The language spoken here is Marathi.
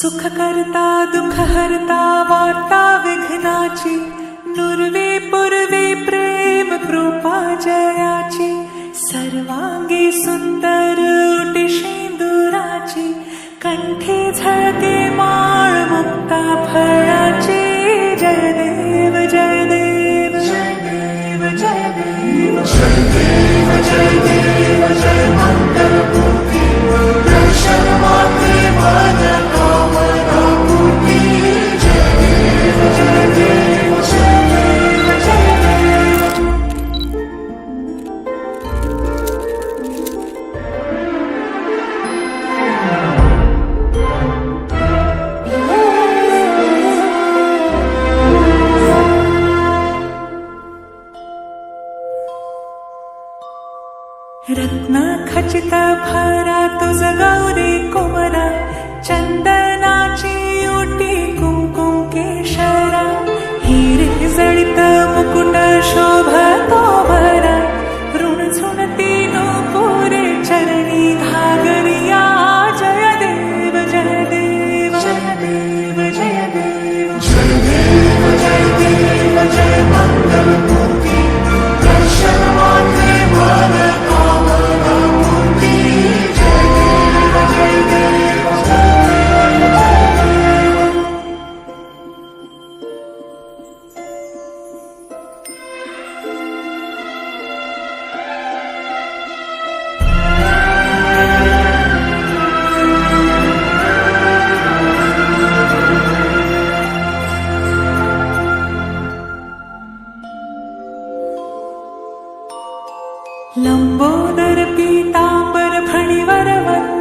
सुख करता दुःख हरता वार्ता विघ्नाची, नुरवे पूर्वे प्रेम कृपा जयाची, सर्वांगी सुंदर उटी शेंदुराची, कंठी झळके माळ मुक्ता फळाची. जय देव जय देव जय देव जय देव जय देव जय देव जय मंगलमूर्ती, दर्शन मात्रे मन कामना पूर्ती. जय देव जय देव जय देव जय देव. रत्न खचित भरा तुझ गौरी कुमरा, चंदनाची ओटी कुंकुम केशरा, हिरे जळित मुकुट शोभतो भरा, ऋण झुणती नूपुरे चरणी घागरिया. जय देव जय देव जय देव जय देव जय देव जय देव जय मंगलमूर्ती, दर्शन मात्रे मन कामना पूर्ती. जय देव जय देव जय देव जय देव. लंबोदर पीतांबर फणीवर वंदे,